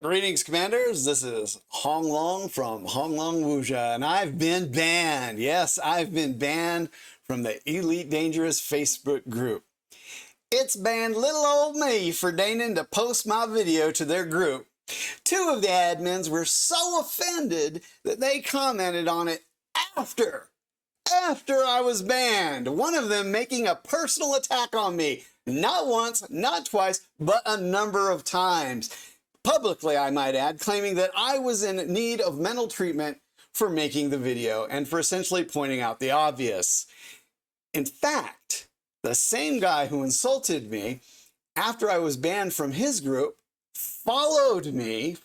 Greetings, Commanders. This is Hong Long from Hong Long Wuxia, and I've been banned. Yes, I've been banned from the Elite Dangerous Facebook group. It's banned little old me for deigning to post my video to their group. Two of the admins were so offended that they commented on it after I was banned. One of them making a personal attack on me. Not once, not twice, but a number of times. Publicly, I might add, claiming that I was in need of mental treatment for making the video and for essentially pointing out the obvious. In fact, the same guy who insulted me after I was banned from his group followed me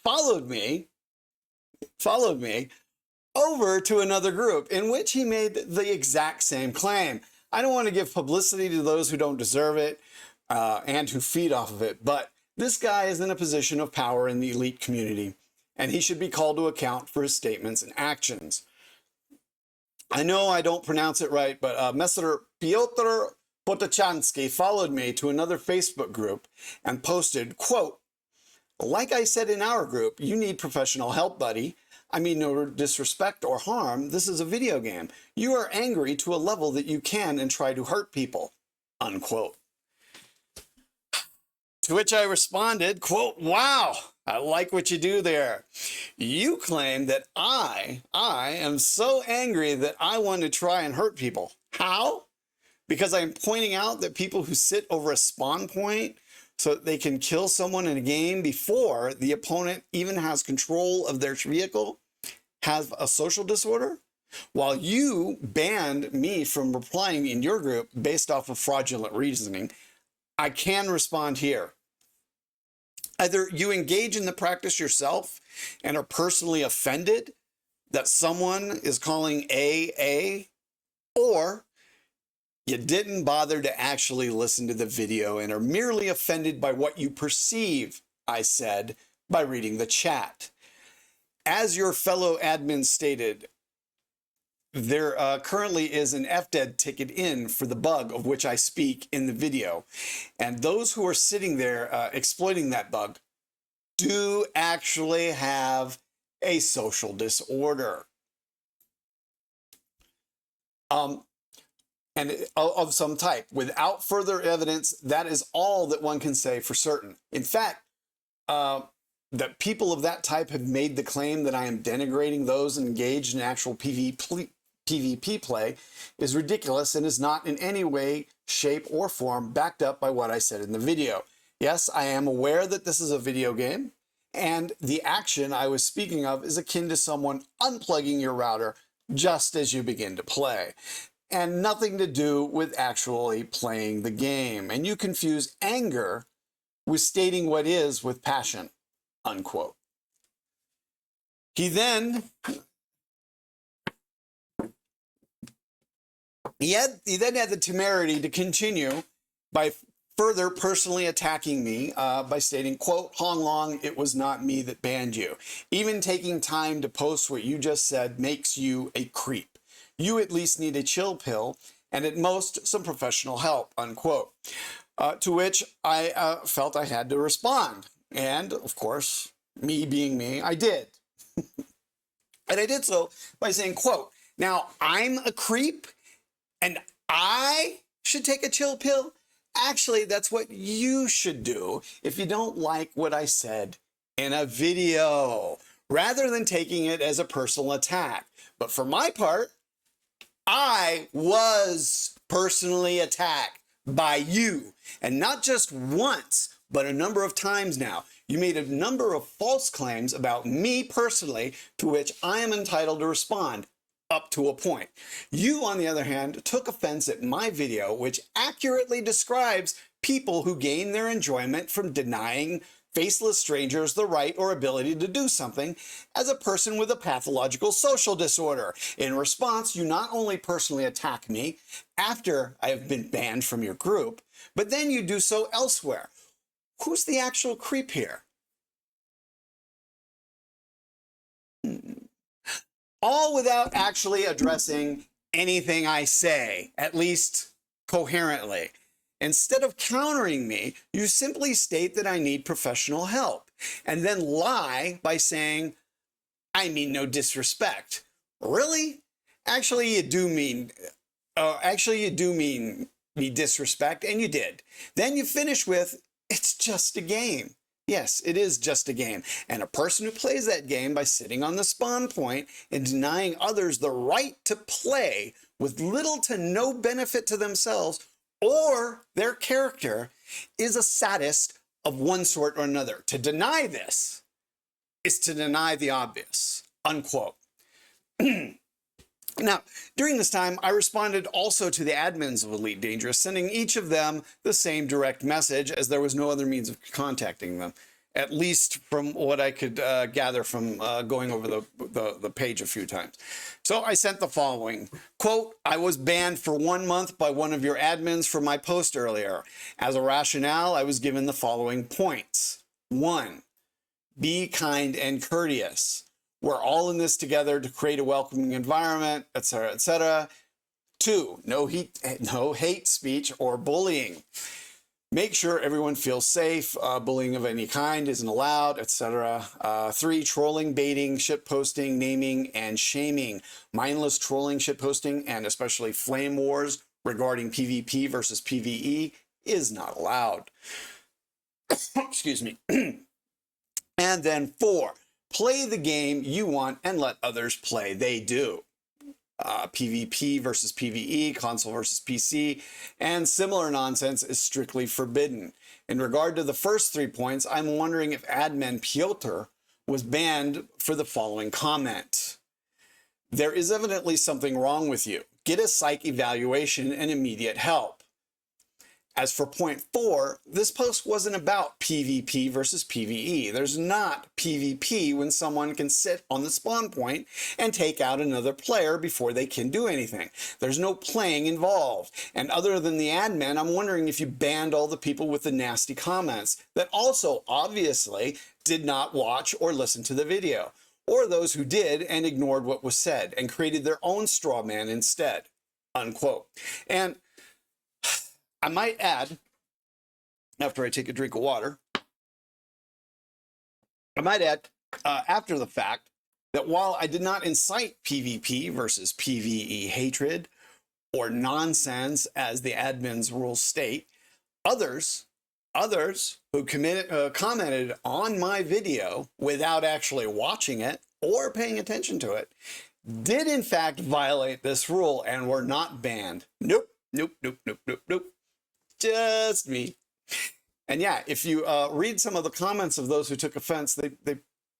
over to another group in which he made the exact same claim. I don't want to give publicity to those who don't deserve it and who feed off of it, but this guy is in a position of power in the elite community, and he should be called to account for his statements and actions. I know I don't pronounce it right, but Mr. Piotr Potochansky followed me to another Facebook group and posted, quote, "Like I said in our group, you need professional help, buddy. I mean no disrespect or harm. This is a video game. You are angry to a level that you can and try to hurt people," unquote. To which I responded, quote, "Wow, I like what you do there. You claim that I am so angry that I want to try and hurt people. How? Because I'm pointing out that people who sit over a spawn point so that they can kill someone in a game before the opponent even has control of their vehicle have a social disorder? While you banned me from replying in your group based off of fraudulent reasoning, I can respond here. Either you engage in the practice yourself and are personally offended that someone is calling A, or you didn't bother to actually listen to the video and are merely offended by what you perceive I said by reading the chat. As your fellow admin stated, there currently is an FDED ticket in for the bug of which I speak in the video. And those who are sitting there exploiting that bug do actually have a social disorder. And of some type. Without further evidence, that is all that one can say for certain. In fact, that people of that type have made the claim that I am denigrating those engaged in actual PvP play is ridiculous and is not in any way, shape, or form backed up by what I said in the video. Yes, I am aware that this is a video game, and the action I was speaking of is akin to someone unplugging your router just as you begin to play, and nothing to do with actually playing the game. And you confuse anger with stating what is with passion, unquote. He then had the temerity to continue by further personally attacking me by stating, quote, "Hong Long, it was not me that banned you. Even taking time to post what you just said makes you a creep. You at least need a chill pill and at most some professional help," unquote. To which I felt I had to respond. And of course, me being me, I did. And I did so by saying, quote, "Now I'm a creep and I should take a chill pill? Actually, that's what you should do if you don't like what I said in a video, rather than taking it as a personal attack. But for my part, I was personally attacked by you, and not just once, but a number of times now. You made a number of false claims about me personally, to which I am entitled to respond up to a point. You, on the other hand, took offense at my video, which accurately describes people who gain their enjoyment from denying faceless strangers the right or ability to do something as a person with a pathological social disorder. In response, you not only personally attack me after I have been banned from your group, but then you do so elsewhere. Who's the actual creep here? All without actually addressing anything I say, at least coherently. Instead of countering me, you simply state that I need professional help. and then lie by saying, I mean no disrespect. Really? Actually, you do mean me disrespect, and you did. Then you finish with, it's just a game. Yes, it is just a game. And a person who plays that game by sitting on the spawn point and denying others the right to play with little to no benefit to themselves or their character is a sadist of one sort or another. To deny this is to deny the obvious, unquote. Now, during this time, I responded also to the admins of Elite Dangerous, sending each of them the same direct message, as there was no other means of contacting them, at least from what I could gather from going over the page a few times. So I sent the following, quote, I was banned for 1 month by one of your admins for my post earlier. As a rationale, I was given the following points. 1, be kind and courteous. We're all in this together to create a welcoming environment, etc., etc. 2, no hate speech or bullying. Make sure everyone feels safe. Bullying of any kind isn't allowed, etc. 3, trolling, baiting, shitposting, naming, and shaming. Mindless trolling, shitposting, and especially flame wars regarding PvP versus PvE is not allowed. Excuse me. And then 4, play the game you want and let others play they do. PvP versus PvE, console versus PC, and similar nonsense is strictly forbidden. In regard to the first 3 points, I'm wondering if admin Piotr was banned for the following comment. There is evidently something wrong with you. Get a psych evaluation and immediate help. As for point 4, this post wasn't about PvP versus PvE. There's not PvP when someone can sit on the spawn point and take out another player before they can do anything. There's no playing involved. And other than the admin, I'm wondering if you banned all the people with the nasty comments that also obviously did not watch or listen to the video, or those who did and ignored what was said and created their own straw man instead, unquote. And I might add, after I take a drink of water, after the fact, that while I did not incite PvP versus PvE hatred or nonsense as the admin's rules state, others who commented on my video without actually watching it or paying attention to it did in fact violate this rule and were not banned. Nope. Just me. And yeah, if you read some of the comments of those who took offense, they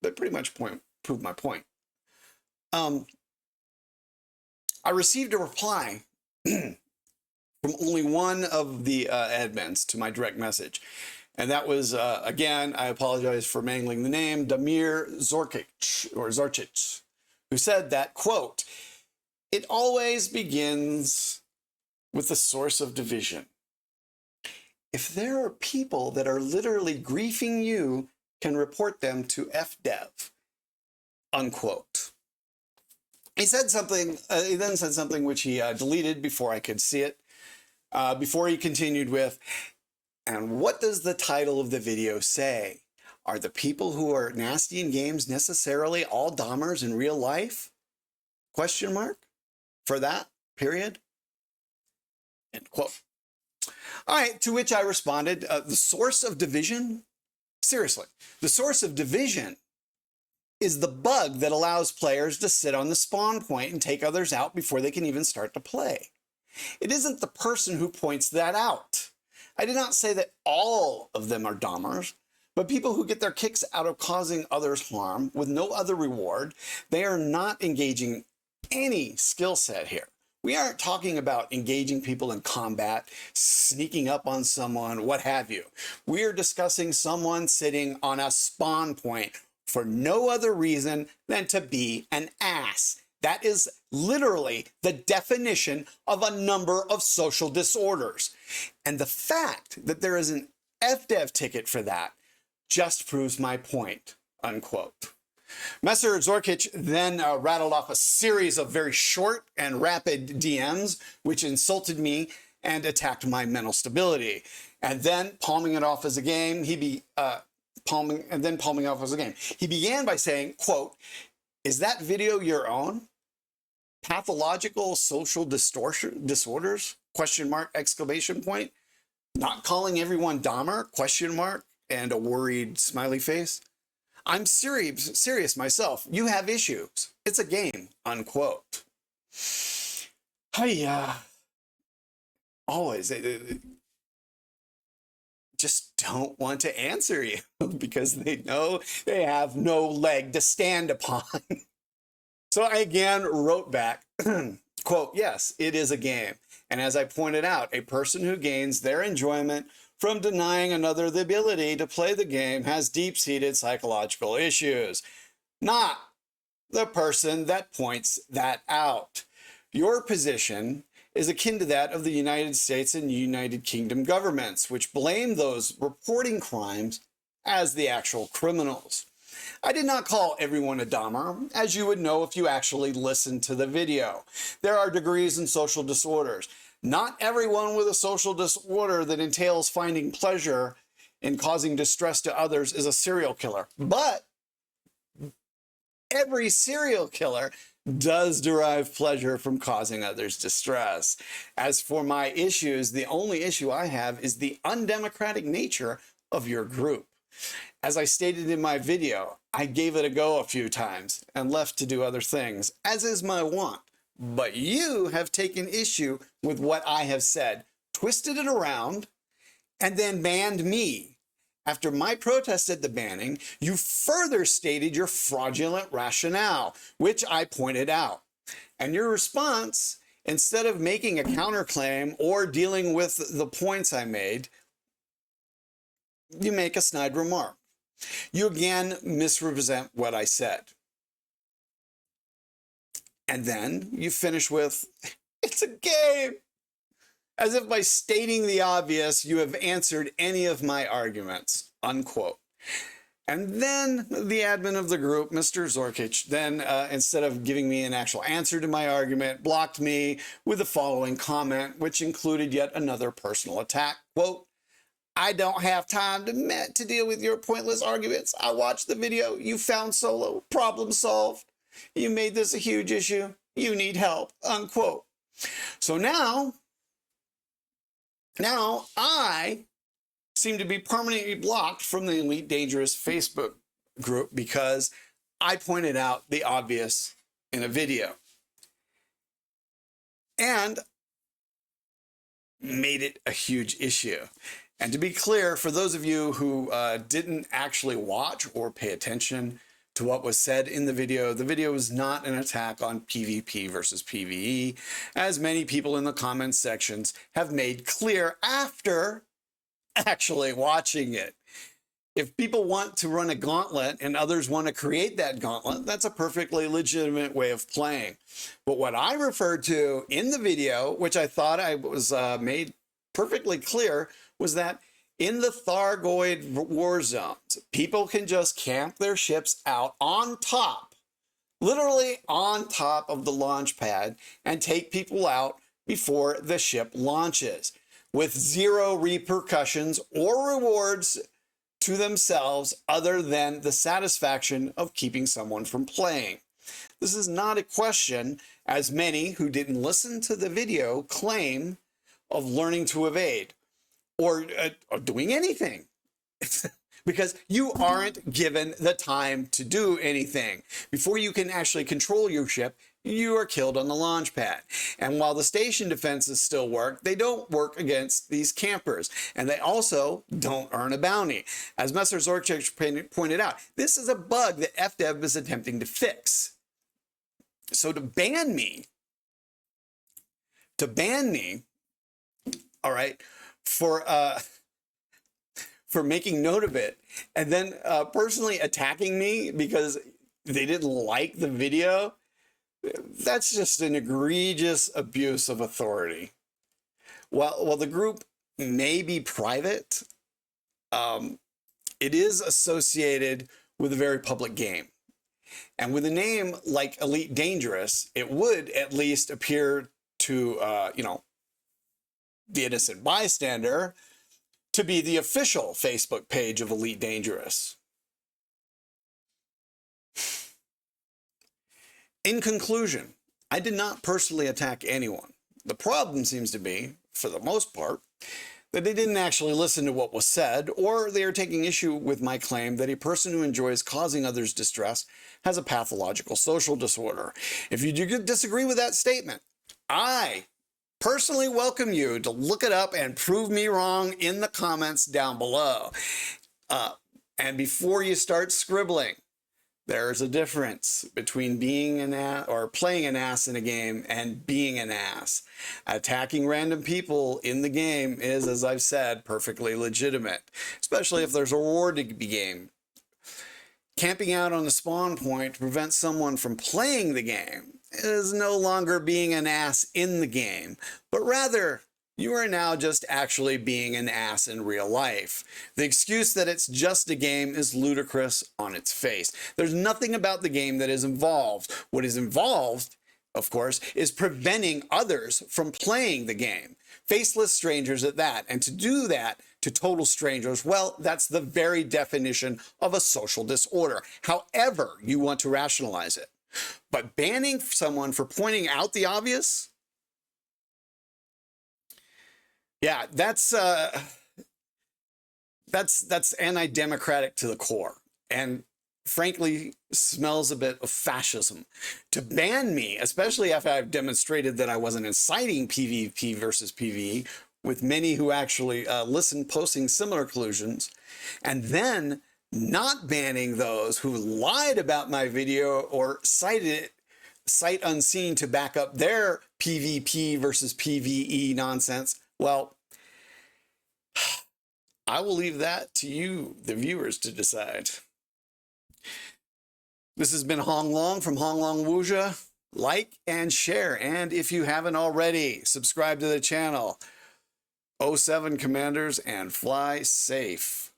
pretty much prove my point. I received a reply from only one of the admins to my direct message. And that was, again, I apologize for mangling the name, Damir Zorcic, who said that, quote, it always begins with the source of division. If there are people that are literally griefing you, can report them to FDev, unquote. He said something, he then said something which he deleted before I could see it, before he continued with, and what does the title of the video say? Are the people who are nasty in games necessarily all Dahmers in real life? Question mark? For that, period. End quote. All right, to which I responded, the source of division? Seriously, the source of division is the bug that allows players to sit on the spawn point and take others out before they can even start to play. It isn't the person who points that out. I did not say that all of them are Dahmers, but people who get their kicks out of causing others harm with no other reward, they are not engaging any skill set here. We aren't talking about engaging people in combat, sneaking up on someone, what have you. We are discussing someone sitting on a spawn point for no other reason than to be an ass. That is literally the definition of a number of social disorders. And the fact that there is an FDev ticket for that just proves my point, unquote. Messer Zorcic then rattled off a series of very short and rapid DMs, which insulted me and attacked my mental stability. And then, palming it off as a game, he palming off as a game. He began by saying, quote, "Is that video your own? Pathological social disorders? Question mark, exclamation point. Not calling everyone Dahmer? Question mark, and a worried smiley face. I'm serious myself. You have issues. It's a game," unquote. Always just don't want to answer you because they know they have no leg to stand upon. So I again wrote back, quote, "Yes, it is a game. And as I pointed out, a person who gains their enjoyment from denying another the ability to play the game has deep-seated psychological issues, not the person that points that out. Your position is akin to that of the United States and United Kingdom governments, which blame those reporting crimes as the actual criminals. I did not call everyone a Dahmer, as you would know if you actually listened to the video. There are degrees in social disorders. Not everyone with a social disorder that entails finding pleasure in causing distress to others is a serial killer. But every serial killer does derive pleasure from causing others distress. As for my issues, the only issue I have is the undemocratic nature of your group. As I stated in my video, I gave it a go a few times and left to do other things, as is my wont. But you have taken issue with what I have said, twisted it around, and then banned me. After my protest at the banning, you further stated your fraudulent rationale, which I pointed out. And your response, instead of making a counterclaim or dealing with the points I made, you make a snide remark. You again misrepresent what I said. And then you finish with, "It's a game." As if by stating the obvious, you have answered any of my arguments, unquote. And then the admin of the group, Mr. Zorkic, then instead of giving me an actual answer to my argument, blocked me with the following comment, which included yet another personal attack. Quote, "I don't have time to deal with your pointless arguments. I watched the video. You found solo. Problem solved. You made this a huge issue. You need help," unquote. So now I seem to be permanently blocked from the Elite Dangerous Facebook group because I pointed out the obvious in a video and made it a huge issue. And to be clear, for those of you who didn't actually watch or pay attention to what was said in the video was not an attack on PvP versus PvE, as many people in the comments sections have made clear after actually watching it. If people want to run a gauntlet and others want to create that gauntlet, that's a perfectly legitimate way of playing. But what I referred to in the video, which I thought I was made perfectly clear, was that in the Thargoid war zones, people can just camp their ships out on top, literally on top of the launch pad, and take people out before the ship launches, with zero repercussions or rewards to themselves other than the satisfaction of keeping someone from playing. This is not a question, as many who didn't listen to the video claim, of learning to evade or doing anything. Because you aren't given the time to do anything. Before you can actually control your ship, you are killed on the launch pad. And while the station defenses still work, they don't work against these campers. And they also don't earn a bounty. As Mr. Zorkic pointed out, this is a bug that FDev is attempting to fix. So to ban me, all right, for making note of it, and then personally attacking me because they didn't like the video, that's just an egregious abuse of authority. While the group may be private, it is associated with a very public game. And with a name like Elite Dangerous, it would at least appear to, the innocent bystander to be the official Facebook page of Elite Dangerous. In conclusion, I did not personally attack anyone. The problem seems to be, for the most part, that they didn't actually listen to what was said, or they are taking issue with my claim that a person who enjoys causing others distress has a pathological social disorder. If you disagree with that statement, I personally welcome you to look it up and prove me wrong in the comments down below. And before you start scribbling, there's a difference between being an ass or playing an ass in a game and being an ass. Attacking random people in the game is, as I've said, perfectly legitimate, especially if there's a reward to be gained. Camping out on the spawn point to prevent someone from playing the game is no longer being an ass in the game, but rather you are now just actually being an ass in real life. The excuse that it's just a game is ludicrous on its face. There's nothing about the game that is involved. What is involved, of course, is preventing others from playing the game. Faceless strangers at that. And to do that to total strangers, well, that's the very definition of a social disorder, however you want to rationalize it. But banning someone for pointing out the obvious, yeah, that's anti-democratic to the core, and frankly smells a bit of fascism. To ban me, especially after I've demonstrated that I wasn't inciting PvP versus PvE, with many who actually listened posting similar conclusions, and then not banning those who lied about my video or cited it sight unseen to back up their PvP versus PvE nonsense. Well, I will leave that to you, the viewers, to decide. This has been Hong Long from Hong Long Wuxia. Like and share, and if you haven't already, subscribe to the channel. 07 Commanders, and fly safe.